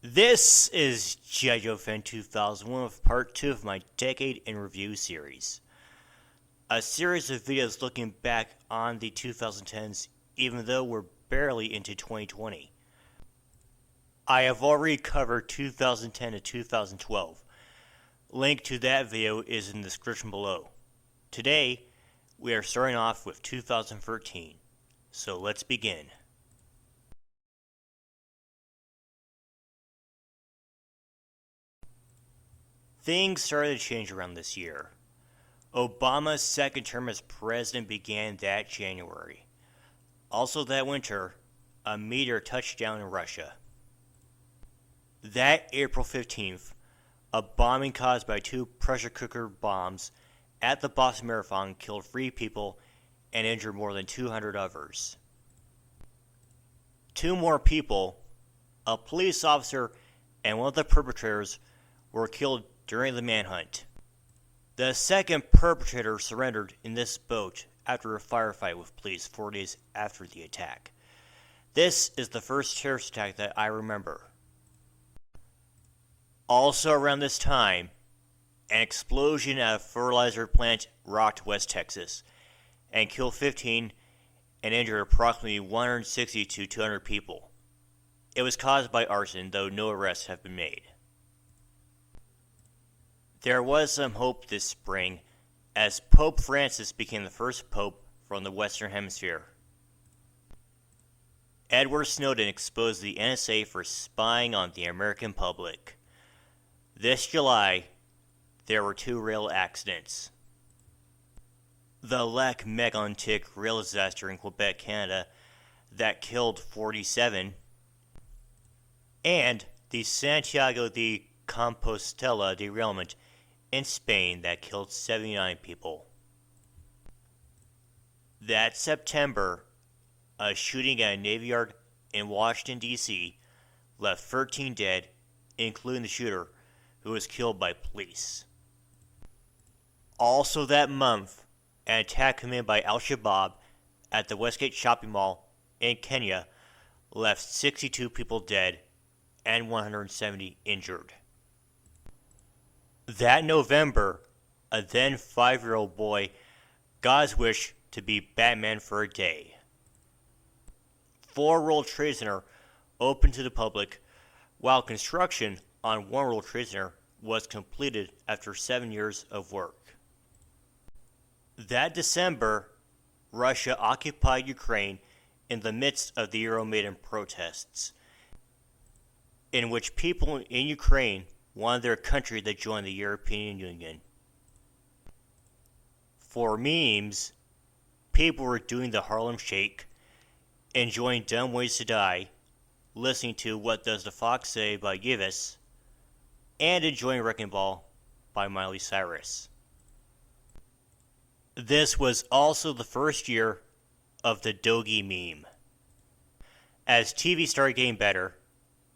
This is G.I. Joe Fan 2001 with part 2 of my Decade in Review series. A series of videos looking back on the 2010s even though we're barely into 2020. I have already covered 2010 to 2012. Link to that video is in the description below. Today, we are starting off with 2013. So let's begin. Things started to change around this year. Obama's second term as president began that January. Also that winter, a meteor touched down in Russia. That April 15th, a bombing caused by 2 pressure cooker bombs at the Boston Marathon killed 3 people and injured more than 200 others. 2 more people, a police officer and one of the perpetrators, were killed during the manhunt. The second perpetrator surrendered in this boat after a firefight with police 4 days after the attack. This is the first terrorist attack that I remember. Also around this time, an explosion at a fertilizer plant rocked West Texas and killed 15 and injured approximately 160 to 200 people. It was caused by arson, though no arrests have been made. There was some hope this spring, as Pope Francis became the first pope from the Western Hemisphere. Edward Snowden exposed the NSA for spying on the American public. This July, there were 2 rail accidents. The Lac Mégantic rail disaster in Quebec, Canada, that killed 47, and the Santiago de Compostela derailment in Spain that killed 79 people. That September, a shooting at a Navy Yard in Washington, D.C. left 13 dead, including the shooter, who was killed by police. Also that month, an attack committed by Al-Shabaab at the Westgate shopping mall in Kenya left 62 people dead and 170 injured. That November, a then 5-year-old boy got his wish to be Batman for a day. 4 World Trade Center opened to the public, while construction on 1 World Trade Center was completed after 7 years of work. That December, Russia occupied Ukraine in the midst of the Euromaidan protests, in which people in Ukraine wanted their country to join the European Union. For memes, people were doing the Harlem Shake, enjoying Dumb Ways to Die, listening to What Does the Fox Say by Givas, and enjoying Wrecking Ball by Miley Cyrus. This was also the first year of the Doge meme. As TV started getting better,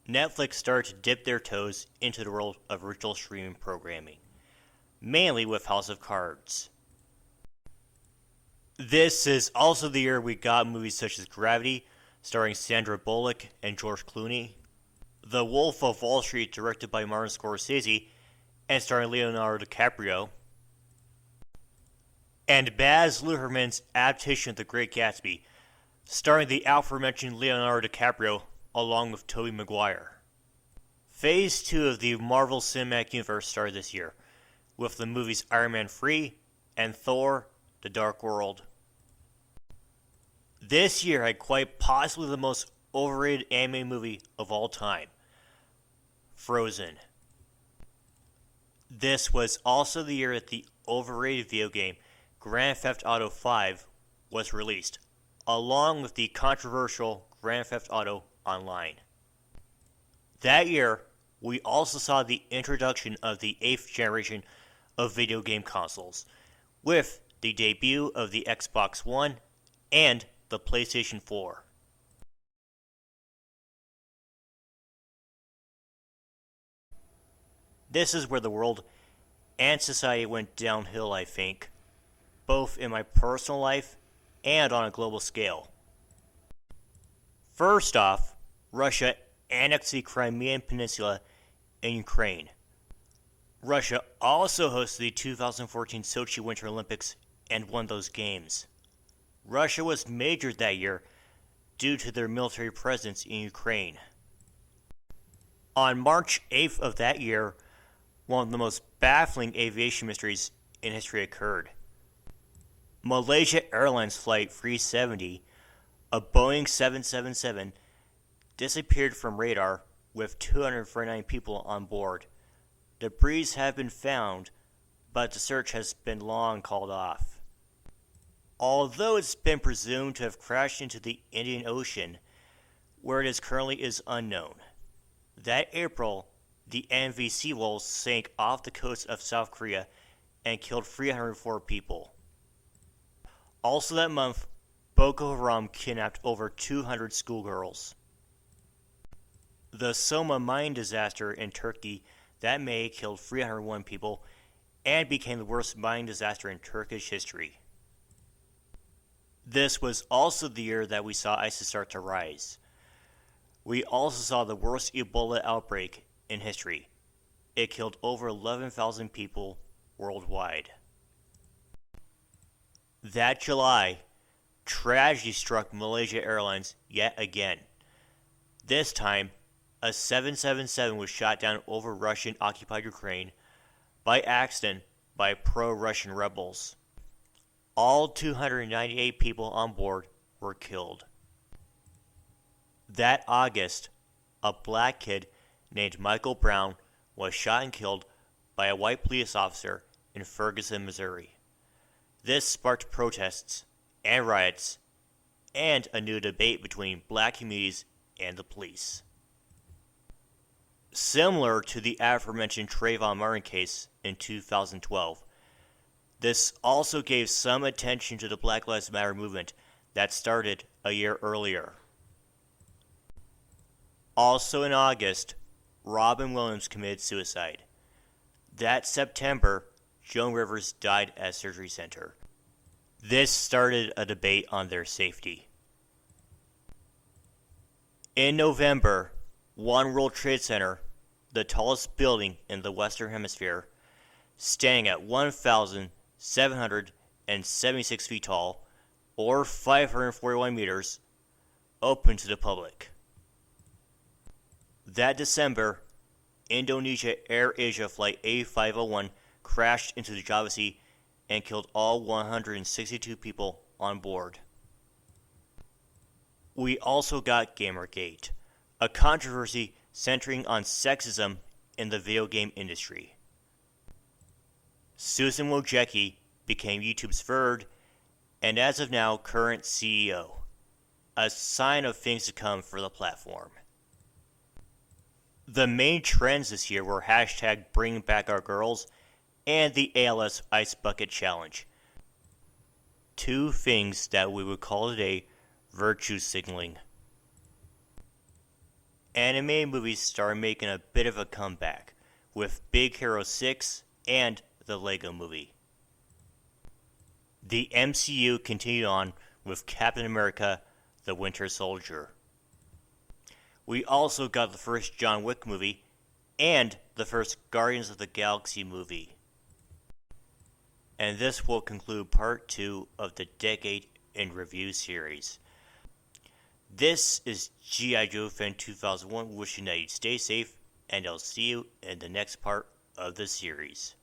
Netflix started to dip their toes into the world of original streaming programming, mainly with House of Cards. This is also the year we got movies such as Gravity, starring Sandra Bullock and George Clooney, The Wolf of Wall Street, directed by Martin Scorsese and starring Leonardo DiCaprio, and Baz Luhrmann's adaptation of The Great Gatsby, starring the aforementioned Leonardo DiCaprio along with Tobey Maguire. Phase 2 of the Marvel Cinematic Universe started this year, with the movies Iron Man 3 and Thor: The Dark World. This year had quite possibly the most overrated anime movie of all time, Frozen. This was also the year that the overrated video game Grand Theft Auto 5 was released, along with the controversial Grand Theft Auto Online. That year, we also saw the introduction of the 8th generation of video game consoles, with the debut of the Xbox One and the PlayStation 4. This is where the world and society went downhill, I think, both in my personal life and on a global scale. First off, Russia annexed the Crimean Peninsula in Ukraine. Russia also hosted the 2014 Sochi Winter Olympics and won those games. Russia was majored that year due to their military presence in Ukraine. On March 8th of that year, one of the most baffling aviation mysteries in history occurred. Malaysia Airlines Flight 370, a Boeing 777, disappeared from radar with 249 people on board. Debris have been found, but the search has been long called off. Although it's been presumed to have crashed into the Indian Ocean, where it is currently is unknown. That April, the MV Seawolf sank off the coast of South Korea and killed 304 people. Also that month, Boko Haram kidnapped over 200 schoolgirls. The Soma mine disaster in Turkey that May killed 301 people and became the worst mine disaster in Turkish history. This was also the year that we saw ISIS start to rise. We also saw the worst Ebola outbreak in history. It killed over 11,000 people worldwide. That July, tragedy struck Malaysia Airlines yet again. This time, a 777 was shot down over Russian-occupied Ukraine by accident by pro-Russian rebels. All 298 people on board were killed. That August, a black kid named Michael Brown was shot and killed by a white police officer in Ferguson, Missouri. This sparked protests and riots and a new debate between black communities and the police. Similar to the aforementioned Trayvon Martin case in 2012, this also gave some attention to the Black Lives Matter movement that started a year earlier. Also in August, Robin Williams committed suicide. That September, Joan Rivers died at a surgery center. This started a debate on their safety. In November, One World Trade Center, the tallest building in the Western Hemisphere, standing at 1,776 feet tall, or 541 meters, open to the public. That December, Indonesia Air Asia Flight A501 crashed into the Java Sea and killed all 162 people on board. We also got Gamergate, a controversy centering on sexism in the video game industry. Susan Wojcicki became YouTube's third, and as of now, current CEO, a sign of things to come for the platform. The main trends this year were hashtag Bring Back Our Girls and the ALS Ice Bucket Challenge. Two things that we would call today virtue signaling. Animated movies started making a bit of a comeback with Big Hero 6 and the Lego Movie. The MCU continued on with Captain America: The Winter Soldier. We also got the first John Wick movie and the first Guardians of the Galaxy movie. And this will conclude part 2 of the Decade in Review series. This is G.I. Joe Fan 2001 wishing that you stay safe, and I'll see you in the next part of the series.